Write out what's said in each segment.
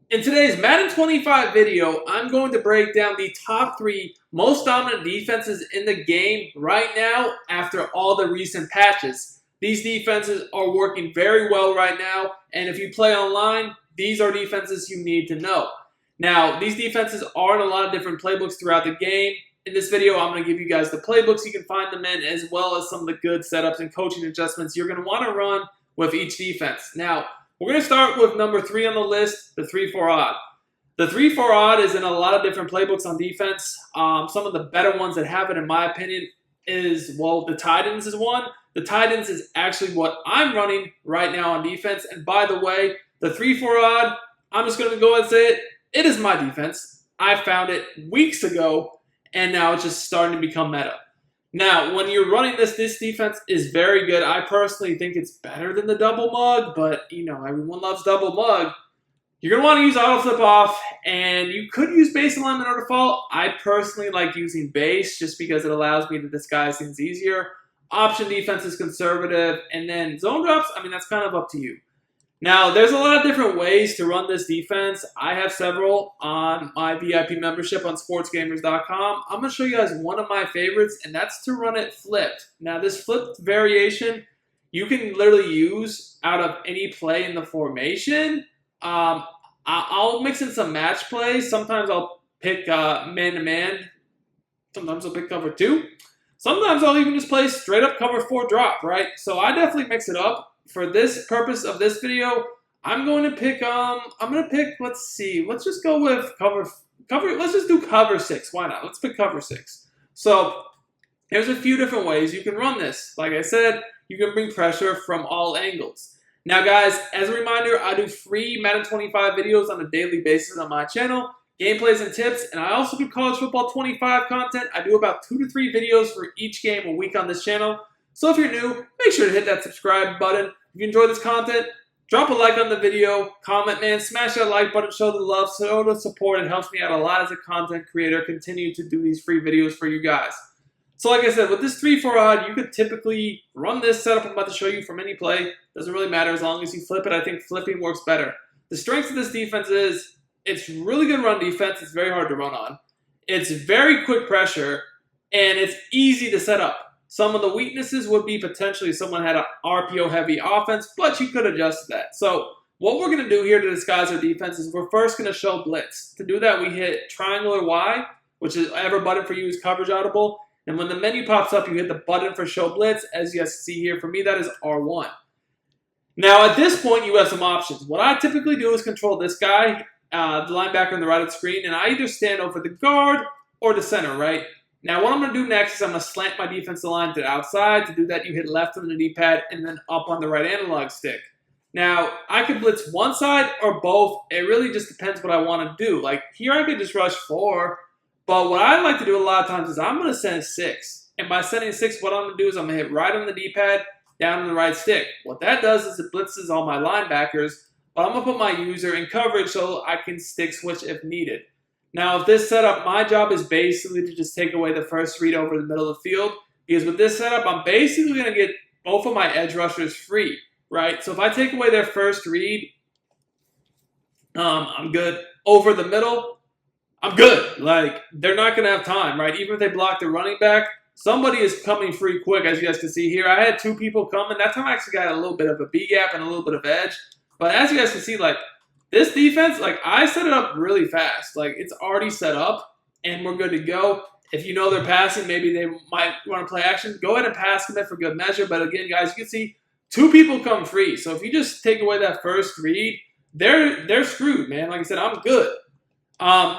In today's Madden 25 video, I'm going to break down the top 3 most dominant defenses in the game right now after all the recent patches. These defenses are working very well right now, and if you play online, these are defenses you need to know. Now, these defenses are in a lot of different playbooks throughout the game. In this video, I'm going to give you guys the playbooks you can find them in, as well as some of the good setups and coaching adjustments you're going to want to run with each defense. Now, we're going to start with number 3 on the list, the 3-4 odd. The 3-4 odd is in a lot of different playbooks on defense. Some of the better ones that have it, in my opinion, is, well, the Titans is one. The Titans is actually what I'm running right now on defense. And by the way, the 3-4 odd, I'm just going to go ahead and say it. It is my defense. I found it weeks ago, and now it's just starting to become meta. Now, when you're running this defense is very good. I personally think it's better than the double mug, but, you know, everyone loves double mug. You're going to want to use auto flip off, and you could use base alignment or default. I personally like using base just because it allows me to disguise things easier. Option defense is conservative, and then zone drops, I mean, that's kind of up to you. Now, there's a lot of different ways to run this defense. I have several on my VIP membership on sportsgamers.com. I'm going to show you guys one of my favorites, and that's to run it flipped. Now, this flipped variation, you can literally use out of any play in the formation. I'll mix in some match plays. Sometimes I'll pick man-to-man. Sometimes I'll pick cover 2. Sometimes I'll even just play straight up cover 4 drop, right? So I definitely mix it up. For this purpose of this video, I'm going to pick, let's see, let's just go with let's just do cover 6. Why not? Let's pick cover 6. So, there's a few different ways you can run this. Like I said, you can bring pressure from all angles. Now, guys, as a reminder, I do free Madden 25 videos on a daily basis on my channel, gameplays and tips, and I also do college football 25 content. I do about 2 to 3 videos for each game a week on this channel. So if you're new, make sure to hit that subscribe button. If you enjoy this content, drop a like on the video, comment, man, smash that like button, show the love, show the support. It helps me out a lot as a content creator, continue to do these free videos for you guys. So like I said, with this 3-4 odd, you could typically run this setup I'm about to show you from any play. Doesn't really matter as long as you flip it. I think flipping works better. The strength of this defense is it's really good run defense. It's very hard to run on. It's very quick pressure, and it's easy to set up. Some of the weaknesses would be potentially someone had an RPO-heavy offense, but you could adjust that. So what we're going to do here to disguise our defense is we're first going to show Blitz. To do that, we hit triangle or Y, which is whatever button for you is coverage audible. And when the menu pops up, you hit the button for show Blitz. As you guys see here, for me, that is R1. Now, at this point, you have some options. What I typically do is control this guy, the linebacker on the right of the screen, and I either stand over the guard or the center, right? Now, what I'm going to do next is I'm going to slant my defensive line to the outside. To do that, you hit left on the D-pad and then up on the right analog stick. Now, I could blitz one side or both. It really just depends what I want to do. Like, here I could just rush 4. But what I like to do a lot of times is I'm going to send 6. And by sending 6, what I'm going to do is I'm going to hit right on the D-pad, down on the right stick. What that does is it blitzes all my linebackers. But I'm going to put my user in coverage so I can stick switch if needed. Now, with this setup, my job is basically to just take away the first read over the middle of the field. Because with this setup, I'm basically going to get both of my edge rushers free, right? So if I take away their first read, I'm good. Over the middle, I'm good. Like, they're not going to have time, right? Even if they block the running back, somebody is coming free quick, as you guys can see here. I had 2 people coming. That time I actually got a little bit of a B gap and a little bit of edge. But as you guys can see, like, this defense, like, I set it up really fast. Like, it's already set up, and we're good to go. If you know they're passing, maybe they might want to play action. Go ahead and pass commit for good measure. But again, guys, you can see 2 people come free. So if you just take away that first read, they're screwed, man. Like I said, I'm good.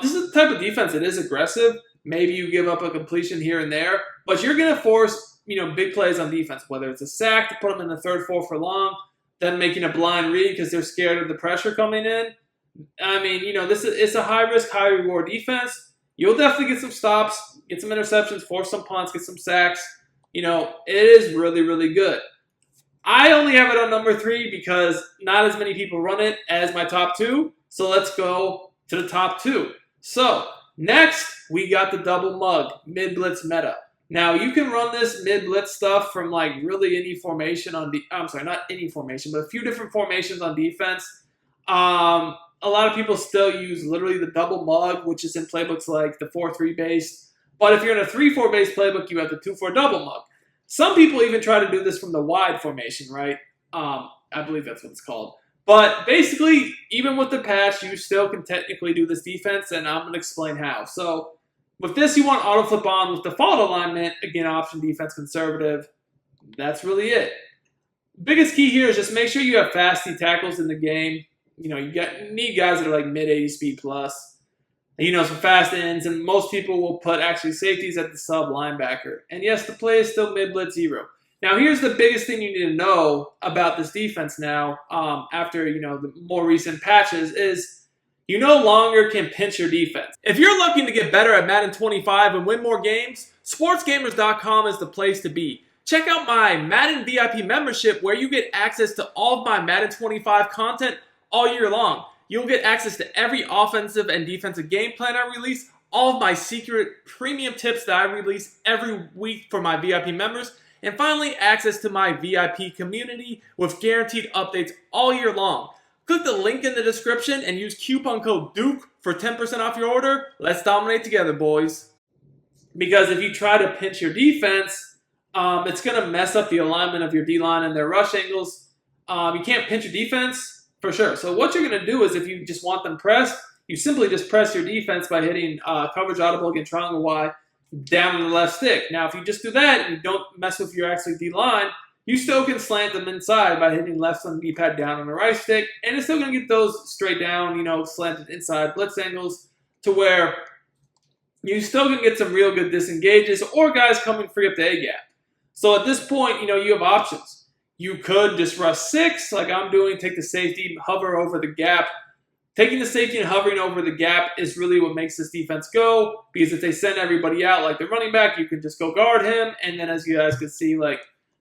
This is the type of defense that is aggressive. Maybe you give up a completion here and there, but you're going to force, you know, big plays on defense, whether it's a sack to put them in the 3rd, 4th for long, them making a blind read because they're scared of the pressure coming in. I mean, you know, it's a high-risk, high-reward defense. You'll definitely get some stops, get some interceptions, force some punts, get some sacks. You know, it is really, really good. I only have it on number 3 because not as many people run it as my top 2. So let's go to the top 2. So next, we got the double mug, mid-blitz meta. Now, you can run this mid-blitz stuff from, like, really any formation on I'm sorry, not any formation, but a few different formations on defense. A lot of people still use literally the double mug, which is in playbooks like the 4-3 base. But if you're in a 3-4 base playbook, you have the 2-4 double mug. Some people even try to do this from the wide formation, right? I believe that's what it's called. But basically, even with the patch, you still can technically do this defense, and I'm going to explain how. So with this, you want auto flip on with default alignment. Again, option defense conservative. That's really it. Biggest key here is just make sure you have fast D tackles in the game. You need guys that are like mid 80 speed plus. Some fast ends, and most people will put actually safeties at the sub linebacker. And yes, the play is still mid blitz 0. Now, here's the biggest thing you need to know about this defense now, after the more recent patches, is you no longer can pinch your defense. If you're looking to get better at Madden 25 and win more games, sportsgamers.com is the place to be. Check out my Madden VIP membership where you get access to all of my Madden 25 content all year long. You'll get access to every offensive and defensive game plan I release, all of my secret premium tips that I release every week for my VIP members, and finally, access to my VIP community with guaranteed updates all year long. Click the link in the description and use coupon code DUKE for 10% off your order. Let's dominate together, boys. Because if you try to pinch your defense, it's going to mess up the alignment of your D-line and their rush angles. You can't pinch your defense for sure. So what you're going to do is if you just want them pressed, you simply just press your defense by hitting coverage audible against triangle Y down on the left stick. Now, if you just do that and you don't mess with your actual D-line, you still can slant them inside by hitting left on the D-pad down on the right stick, and it's still going to get those straight down, slanted inside blitz angles to where you still can get some real good disengages or guys coming free up the A-gap. So at this point, you have options. You could just rush 6, like I'm doing, take the safety, hover over the gap. Taking the safety and hovering over the gap is really what makes this defense go, because if they send everybody out like the running back, you can just go guard him, and then as you guys can see,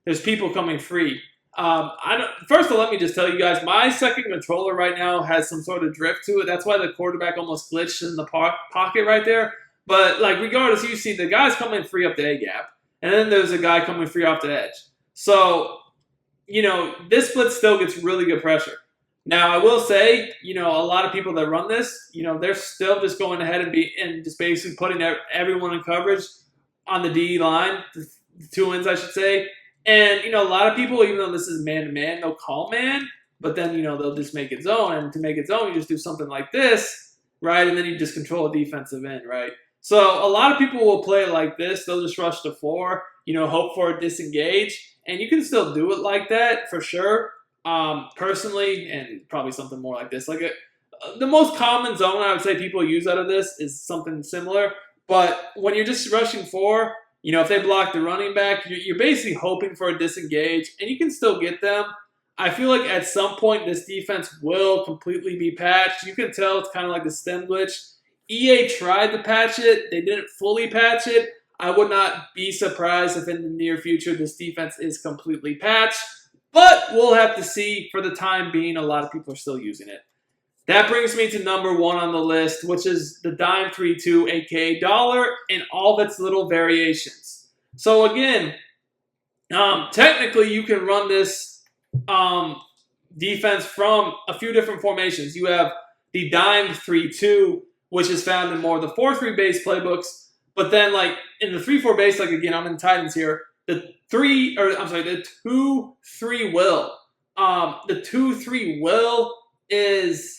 there's people coming free. First of all, let me just tell you guys, my second controller right now has some sort of drift to it. That's why the quarterback almost glitched in the pocket right there. But regardless, you see the guy's coming free up the A-gap, and then there's a guy coming free off the edge. So, this blitz still gets really good pressure. Now, I will say, a lot of people that run this, they're still just going ahead and just basically putting everyone in coverage on the D line, the 2 ends, I should say. And, a lot of people, even though this is man-to-man, they'll call man, but then, they'll just make it zone. And to make it zone, you just do something like this, right? And then you just control a defensive end, right? So a lot of people will play it like this. They'll just rush to 4, hope for a disengage. And you can still do it like that, for sure. Personally, and probably something more like this. The most common zone I would say people use out of this is something similar. But when you're just rushing 4, if they block the running back, you're basically hoping for a disengage, and you can still get them. I feel like at some point this defense will completely be patched. You can tell it's kind of like the stem glitch. EA tried to patch it. They didn't fully patch it. I would not be surprised if in the near future this defense is completely patched. But we'll have to see. For the time being, a lot of people are still using it. That brings me to number 1 on the list, which is the Dime 3-2, aka dollar, and all of its little variations. So again, technically you can run this defense from a few different formations. You have the Dime 3-2, which is found in more of the 4-3 base playbooks. But then in the 3-4 base, again, I'm in Titans here, the 2-3 will. The 2-3 will is,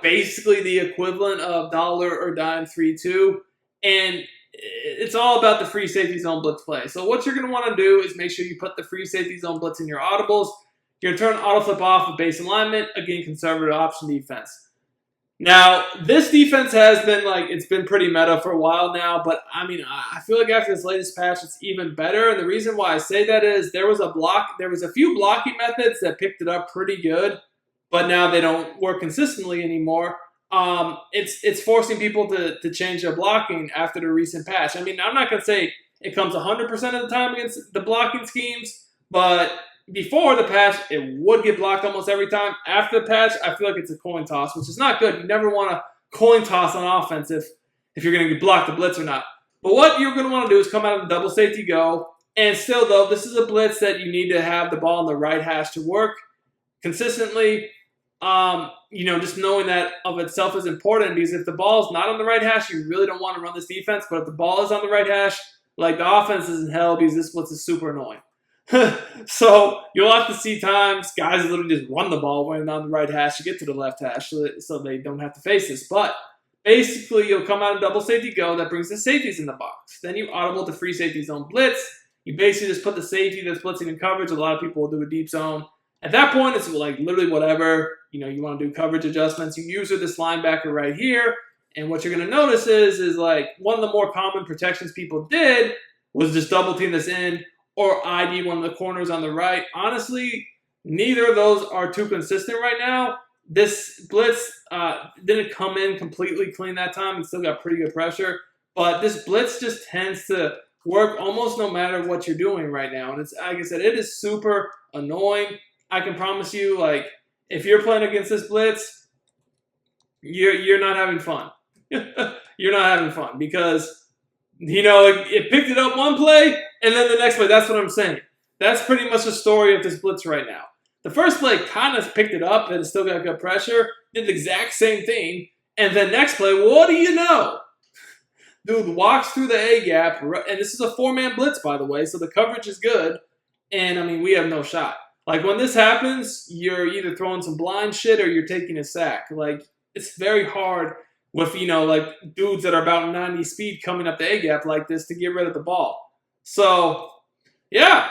basically the equivalent of dollar or dime 3-2. And it's all about the free safety zone blitz play. So what you're going to want to do is make sure you put the free safety zone blitz in your audibles. You're going to turn auto flip off with base alignment. Again, conservative option defense. Now, this defense has been it's been pretty meta for a while now, but I feel like after this latest patch, it's even better. And the reason why I say that is there was a few blocking methods that picked it up pretty good, but now they don't work consistently anymore. It's forcing people to change their blocking after the recent patch. I'm not going to say it comes 100% of the time against the blocking schemes, but before the patch, it would get blocked almost every time. After the patch, I feel like it's a coin toss, which is not good. You never want to coin toss on offense if you're going to block the blitz or not. But what you're going to want to do is come out of the double safety go. And still, though, this is a blitz that you need to have the ball on the right hash to work consistently. Just knowing that of itself is important because if the ball is not on the right hash, you really don't want to run this defense. But if the ball is on the right hash, like the offense is in hell because this blitz is super annoying. So you'll have to see times guys literally just run the ball when on the right hash to get to the left hash so they don't have to face this. But basically, you'll come out of double safety go. That brings the safeties in the box. Then you audible to free safety zone blitz. You basically just put the safety that's blitzing in coverage. A lot of people will do a deep zone. At that point, it's like literally whatever. You want to do coverage adjustments. You use this linebacker right here. And what you're going to notice is like one of the more common protections people did was just double team this in or ID one of the corners on the right. Honestly, neither of those are too consistent right now. This blitz didn't come in completely clean that time. It still got pretty good pressure. But this blitz just tends to work almost no matter what you're doing right now. And it's like I said, it is super annoying. I can promise you, like, if you're playing against this blitz, you're not having fun. You're not having fun because, it picked it up one play and then the next play. That's what I'm saying. That's pretty much the story of this blitz right now. The first play kind of picked it up and still got good pressure. Did the exact same thing. And then next play, what do you know? Dude walks through the A-gap. And this is a 4-man blitz, by the way, so the coverage is good. And, we have no shot. Like, when this happens, you're either throwing some blind shit or you're taking a sack. Like, it's very hard with, like, dudes that are about 90 speed coming up the A-gap like this to get rid of the ball. So, yeah,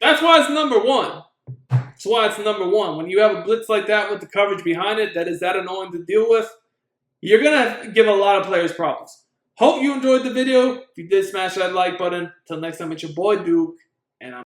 that's why it's number one. That's why it's number one. When you have a blitz like that with the coverage behind it that is that annoying to deal with, you're going to give a lot of players problems. Hope you enjoyed the video. If you did, smash that like button. Till next time, it's your boy Duke, and I'm